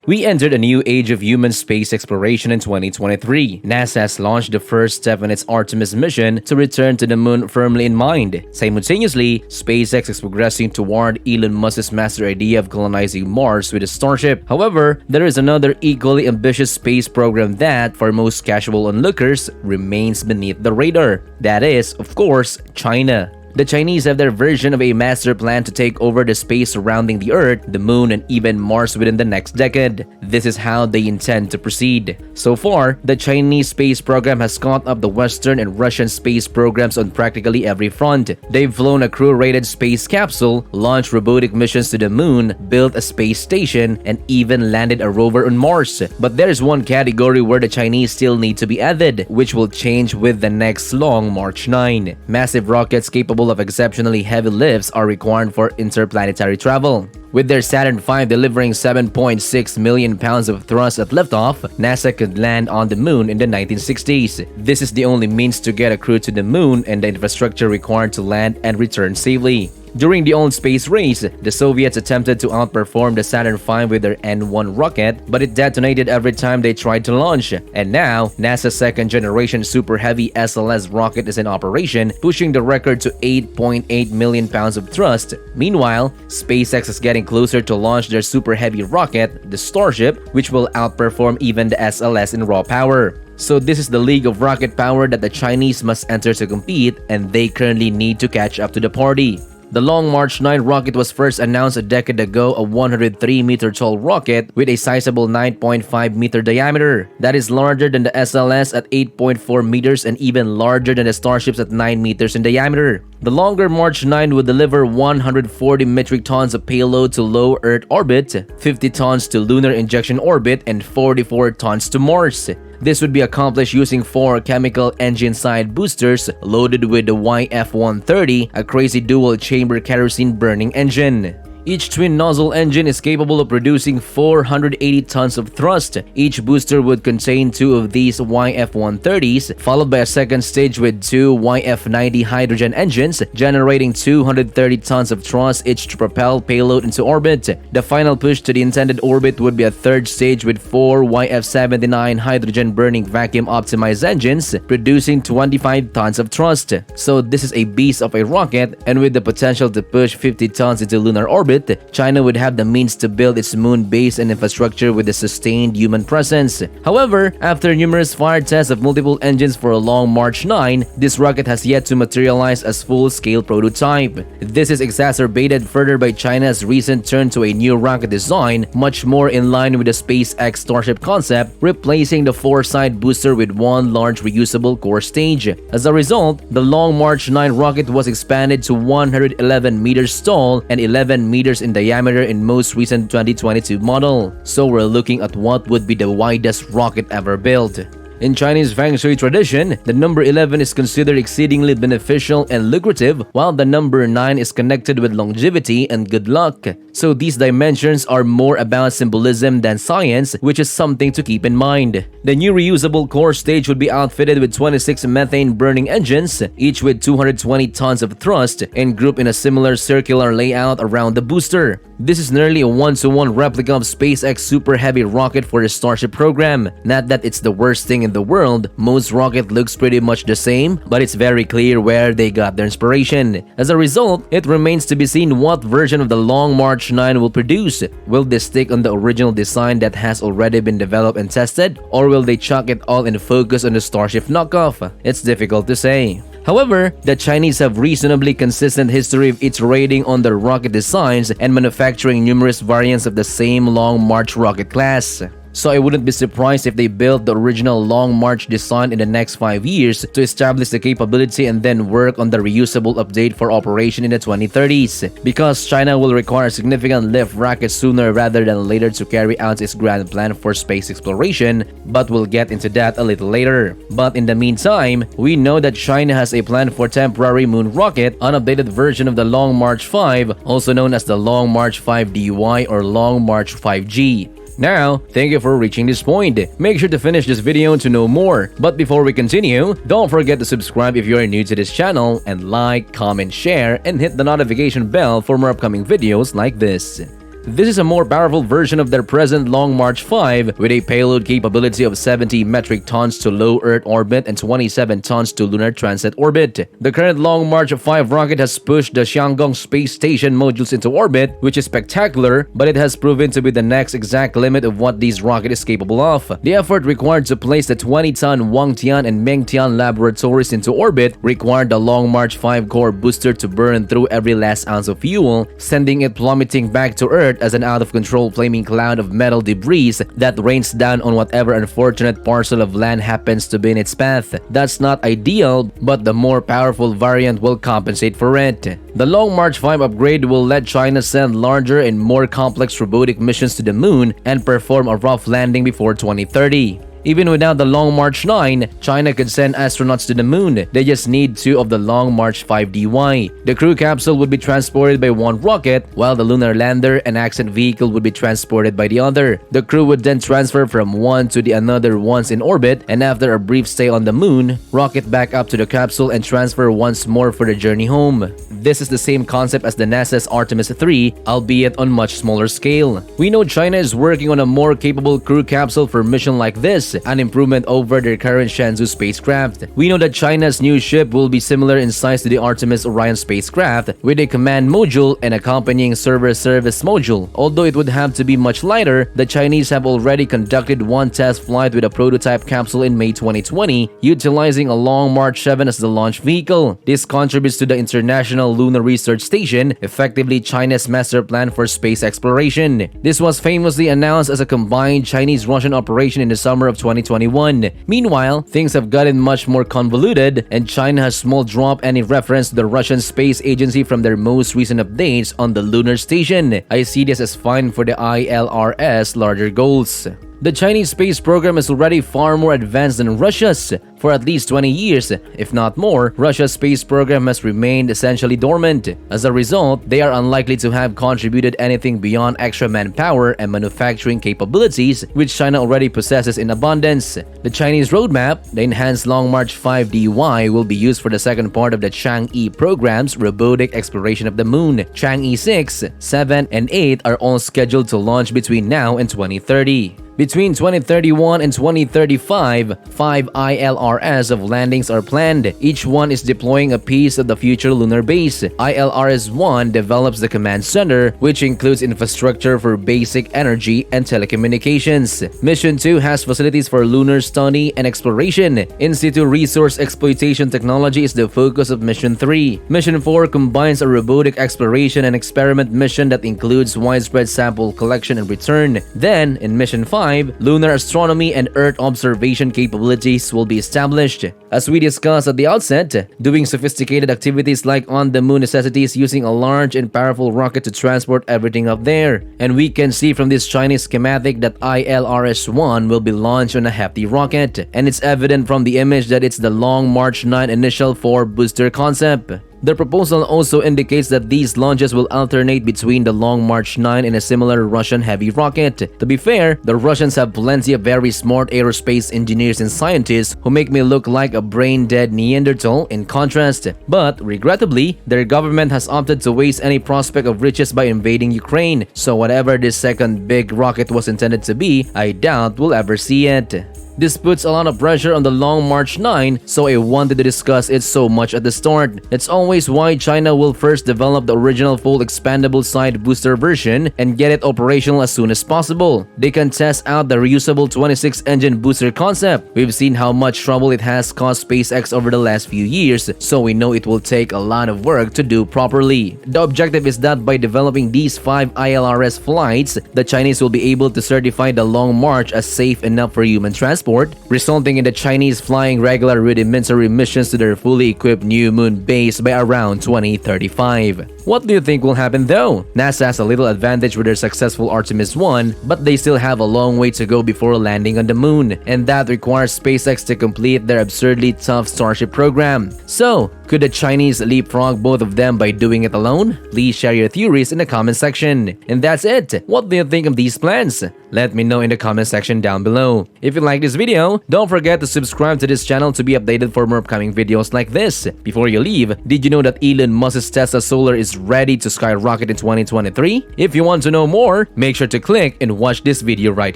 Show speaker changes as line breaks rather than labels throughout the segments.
We entered a new age of human space exploration in 2023. NASA has launched the first step in its Artemis mission to return to the moon firmly in mind. Simultaneously, SpaceX is progressing toward Elon Musk's master idea of colonizing Mars with a Starship. However, there is another equally ambitious space program that, for most casual onlookers, remains beneath the radar. That is, of course, China. The Chinese have their version of a master plan to take over the space surrounding the Earth, the Moon, and even Mars within the next decade. This is how they intend to proceed. So far, the Chinese space program has caught up the Western and Russian space programs on practically every front. They've flown a crew-rated space capsule, launched robotic missions to the Moon, built a space station, and even landed a rover on Mars. But there's one category where the Chinese still need to be added, which will change with the next Long March 9. Massive rockets capable of exceptionally heavy lifts are required for interplanetary travel. With their Saturn V delivering 7.6 million pounds of thrust at liftoff, NASA could land on the Moon in the 1960s. This is the only means to get a crew to the Moon and the infrastructure required to land and return safely. During the old space race, the Soviets attempted to outperform the Saturn V with their N-1 rocket, but it detonated every time they tried to launch. And now, NASA's second-generation Super Heavy SLS rocket is in operation, pushing the record to 8.8 million pounds of thrust. Meanwhile, SpaceX is getting closer to launch their Super Heavy rocket, the Starship, which will outperform even the SLS in raw power. So this is the league of rocket power that the Chinese must enter to compete, and they currently need to catch up to the party. The Long March 9 rocket was first announced a decade ago, a 103-meter tall rocket with a sizable 9.5-meter diameter. That is larger than the SLS at 8.4 meters and even larger than the Starships at 9 meters in diameter. The longer March 9 would deliver 140 metric tons of payload to low Earth orbit, 50 tons to lunar injection orbit, and 44 tons to Mars. This would be accomplished using 4 chemical engine-side boosters loaded with the YF-130, a crazy dual-chamber kerosene-burning engine. Each twin-nozzle engine is capable of producing 480 tons of thrust. Each booster would contain 2 of these YF-130s, followed by a second stage with 2 YF-90 hydrogen engines, generating 230 tons of thrust each to propel payload into orbit. The final push to the intended orbit would be a third stage with 4 YF-79 hydrogen-burning vacuum-optimized engines, producing 25 tons of thrust. So this is a beast of a rocket, and with the potential to push 50 tons into lunar orbit, China would have the means to build its moon base and infrastructure with a sustained human presence. However, after numerous fire tests of multiple engines for a Long March 9, this rocket has yet to materialize as full-scale prototype. This is exacerbated further by China's recent turn to a new rocket design, much more in line with the SpaceX Starship concept, replacing the 4-side booster with one large reusable core stage. As a result, the Long March 9 rocket was expanded to 111 meters tall and 11 meters in diameter in most recent 2022 model. So we're looking at what would be the widest rocket ever built. In Chinese Feng Shui tradition, the number 11 is considered exceedingly beneficial and lucrative, while the number 9 is connected with longevity and good luck. So these dimensions are more about symbolism than science, which is something to keep in mind. The new reusable core stage would be outfitted with 26 methane-burning engines, each with 220 tons of thrust, and grouped in a similar circular layout around the booster. This is nearly a one-to-one replica of SpaceX Super Heavy rocket for the Starship program. Not that it's the worst thing in the world, most rocket looks pretty much the same, but it's very clear where they got their inspiration. As a result, it remains to be seen what version of the Long March 9 will produce. Will they stick on the original design that has already been developed and tested, or will they chuck it all and focus on the Starship knockoff? It's difficult to say. However, the Chinese have reasonably consistent history of iterating on their rocket designs and manufacturing numerous variants of the same Long March rocket class. So I wouldn't be surprised if they build the original Long March design in the next 5 years to establish the capability and then work on the reusable update for operation in the 2030s. Because China will require a significant lift rocket sooner rather than later to carry out its grand plan for space exploration, but we'll get into that a little later. But in the meantime, we know that China has a plan for temporary moon rocket, an updated version of the Long March 5, also known as the Long March 5DY or Long March 5G. Now, thank you for reaching this point. Make sure to finish this video to know more. But before we continue, don't forget to subscribe if you are new to this channel and like, comment, share, and hit the notification bell for more upcoming videos like this. This is a more powerful version of their present Long March 5 with a payload capability of 70 metric tons to low Earth orbit and 27 tons to lunar transit orbit. The current Long March 5 rocket has pushed the Tiangong space station modules into orbit, which is spectacular, but it has proven to be the next exact limit of what this rocket is capable of. The effort required to place the 20-ton Wangtian and Mengtian laboratories into orbit required the Long March 5 core booster to burn through every last ounce of fuel, sending it plummeting back to Earth as an out-of-control flaming cloud of metal debris that rains down on whatever unfortunate parcel of land happens to be in its path. That's not ideal, but the more powerful variant will compensate for it. The Long March 5 upgrade will let China send larger and more complex robotic missions to the moon and perform a rough landing before 2030. Even without the Long March 9, China could send astronauts to the moon. They just need 2 of the Long March 5DY. The crew capsule would be transported by one rocket, while the lunar lander and ascent vehicle would be transported by the other. The crew would then transfer from one to the another once in orbit, and after a brief stay on the moon, rocket back up to the capsule and transfer once more for the journey home. This is the same concept as the NASA's Artemis 3, albeit on much smaller scale. We know China is working on a more capable crew capsule for a mission like this, an improvement over their current Shenzhou spacecraft. We know that China's new ship will be similar in size to the Artemis Orion spacecraft, with a command module and accompanying server service module. Although it would have to be much lighter, the Chinese have already conducted one test flight with a prototype capsule in May 2020, utilizing a Long March 7 as the launch vehicle. This contributes to the International Lunar Research Station, effectively China's master plan for space exploration. This was famously announced as a combined Chinese-Russian operation in the summer of 2021. Meanwhile, things have gotten much more convoluted, and China has small drop any reference to the Russian Space Agency from their most recent updates on the lunar station. I see this as fine for the ILRS larger goals. The Chinese space program is already far more advanced than Russia's. For at least 20 years, if not more, Russia's space program has remained essentially dormant. As a result, they are unlikely to have contributed anything beyond extra manpower and manufacturing capabilities, which China already possesses in abundance. The Chinese roadmap, the enhanced Long March 5DY, will be used for the second part of the Chang'e program's robotic exploration of the moon. Chang'e 6, 7, and 8 are all scheduled to launch between now and 2030. Between 2031 and 2035, 5 ILRS of landings are planned. Each one is deploying a piece of the future lunar base. ILRS-1 develops the command center, which includes infrastructure for basic energy and telecommunications. Mission 2 has facilities for lunar study and exploration. In situ resource exploitation technology is the focus of Mission 3. Mission 4 combines a robotic exploration and experiment mission that includes widespread sample collection and return. Then, in Mission 5, lunar astronomy and Earth observation capabilities will be established. As we discussed at the outset, doing sophisticated activities like on-the-moon necessitates using a large and powerful rocket to transport everything up there. And we can see from this Chinese schematic that ILRS-1 will be launched on a hefty rocket. And it's evident from the image that it's the Long March 9 initial 4 booster concept. The proposal also indicates that these launches will alternate between the Long March 9 and a similar Russian heavy rocket. To be fair, the Russians have plenty of very smart aerospace engineers and scientists who make me look like a brain-dead Neanderthal in contrast. But, regrettably, their government has opted to waste any prospect of riches by invading Ukraine, so whatever this second big rocket was intended to be, I doubt we'll ever see it. This puts a lot of pressure on the Long March 9, so I wanted to discuss it so much at the start. It's always why China will first develop the original full expandable side booster version and get it operational as soon as possible. They can test out the reusable 26-engine booster concept. We've seen how much trouble it has caused SpaceX over the last few years, so we know it will take a lot of work to do properly. The objective is that by developing these 5 ILRS flights, the Chinese will be able to certify the Long March as safe enough for human transport, resulting in the Chinese flying regular rudimentary missions to their fully equipped new moon base by around 2035. What do you think will happen though? NASA has a little advantage with their successful Artemis 1, but they still have a long way to go before landing on the moon, and that requires SpaceX to complete their absurdly tough Starship program. So, could the Chinese leapfrog both of them by doing it alone? Please share your theories in the comment section. And that's it. What do you think of these plans? Let me know in the comment section down below. If you like this this video, don't forget to subscribe to this channel to be updated for more upcoming videos like this. Before you leave, did you know that Elon Musk's Tesla Solar is ready to skyrocket in 2023? If you want to know more, make sure to click and watch this video right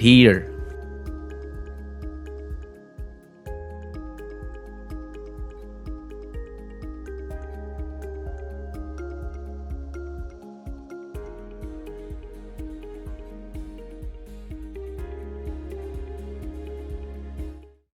here.